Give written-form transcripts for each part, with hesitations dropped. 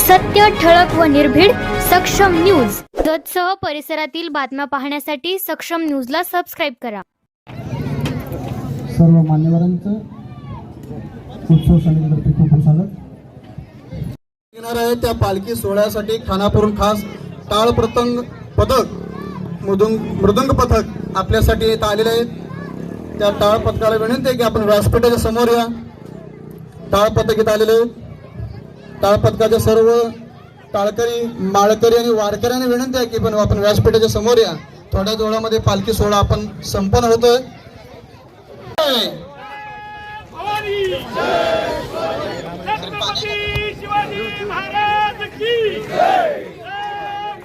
सत्य, ठळक व निर्भीड सक्षम न्यूज. जतसह परिसरातील बातम्या पाहण्यासाठी सक्षम न्यूजला सबस्क्राइब करा. सर्व मान्यवरांचं उत्सव समितीतर्फे खूप स्वागत. येणार आहे त्या पालखी सोहळ्यासाठी खानापूरून खास टाळ पथक मृदंग पथक आपल्यासाठी इथं आलेले आहेत. त्या टाळ पथकाला विनंती आहे की आपण व्यासपीठाच्या समोर या. टाळ पथक इथं आलेले आहेत. टाळ पथकाचे सर्व टाळकरी, माळकरी आणि वारकऱ्यांना विनंती आहे की आपण व्यासपीठाच्या समोर या. थोड्याच वेळामध्ये पालखी सोहळा आपण संपन्न होतोय. शिवाजी महाराज की जय.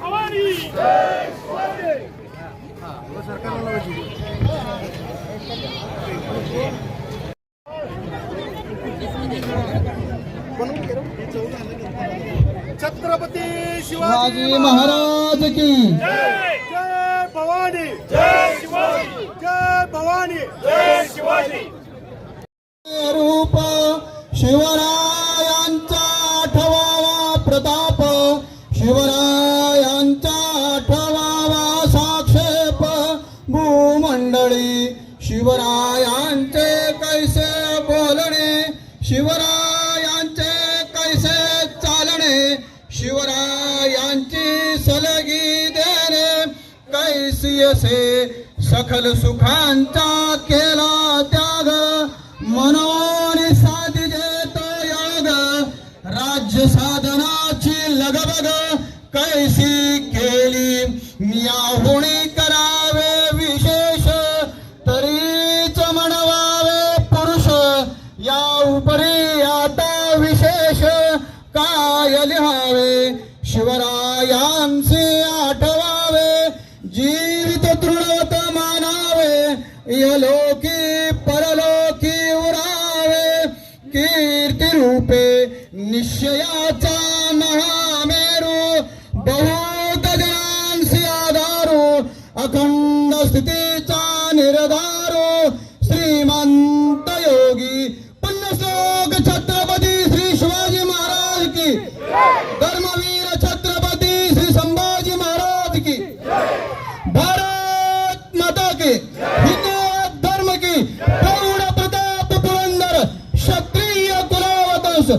भवानी जय. छत्रपती शिवाजी महाराज की जय. जय भवानी जय शिवाजी. जय भवानी जय शिवाजी. रूप शिवरायांचा आठवावा प्रताप, शिवरायांचा आठवावा साक्षेप भूमंडळी. शिवरायांचे कैसे बोलणे, शिवरायांचे कैसे चालणे, शिवरायांची सलगी देणे कैसी असे. सखल सुखांचा केला त्याग, मनोन साधिजे तो योग. राज्य साधनाची लगबग कैसी केली, याहुणी करावे विशेष. तरीच म्हणवावे पुरुष, या उपरी आता विशेष काय लिहावे. शिवरायांचे आठवावे, जीवित तृणवत मानावे. यलोकी परलोकी उरावे, कीर्ती रूपे निश्चयाचा महामेरू. बहुत जनांसी आधारू, अखंड स्थितीचा निर्धारू. श्रीमंत योगी पुण्यश्लोक छत्रपती श्री शिवाजी महाराज की. धर्मवीर छत्रपती श्री संभाजी महाराज की. भारत माता की. हिंदू धर्म की. प्रौढ प्रताप पुरंदर क्षत्रिय कुलावतंस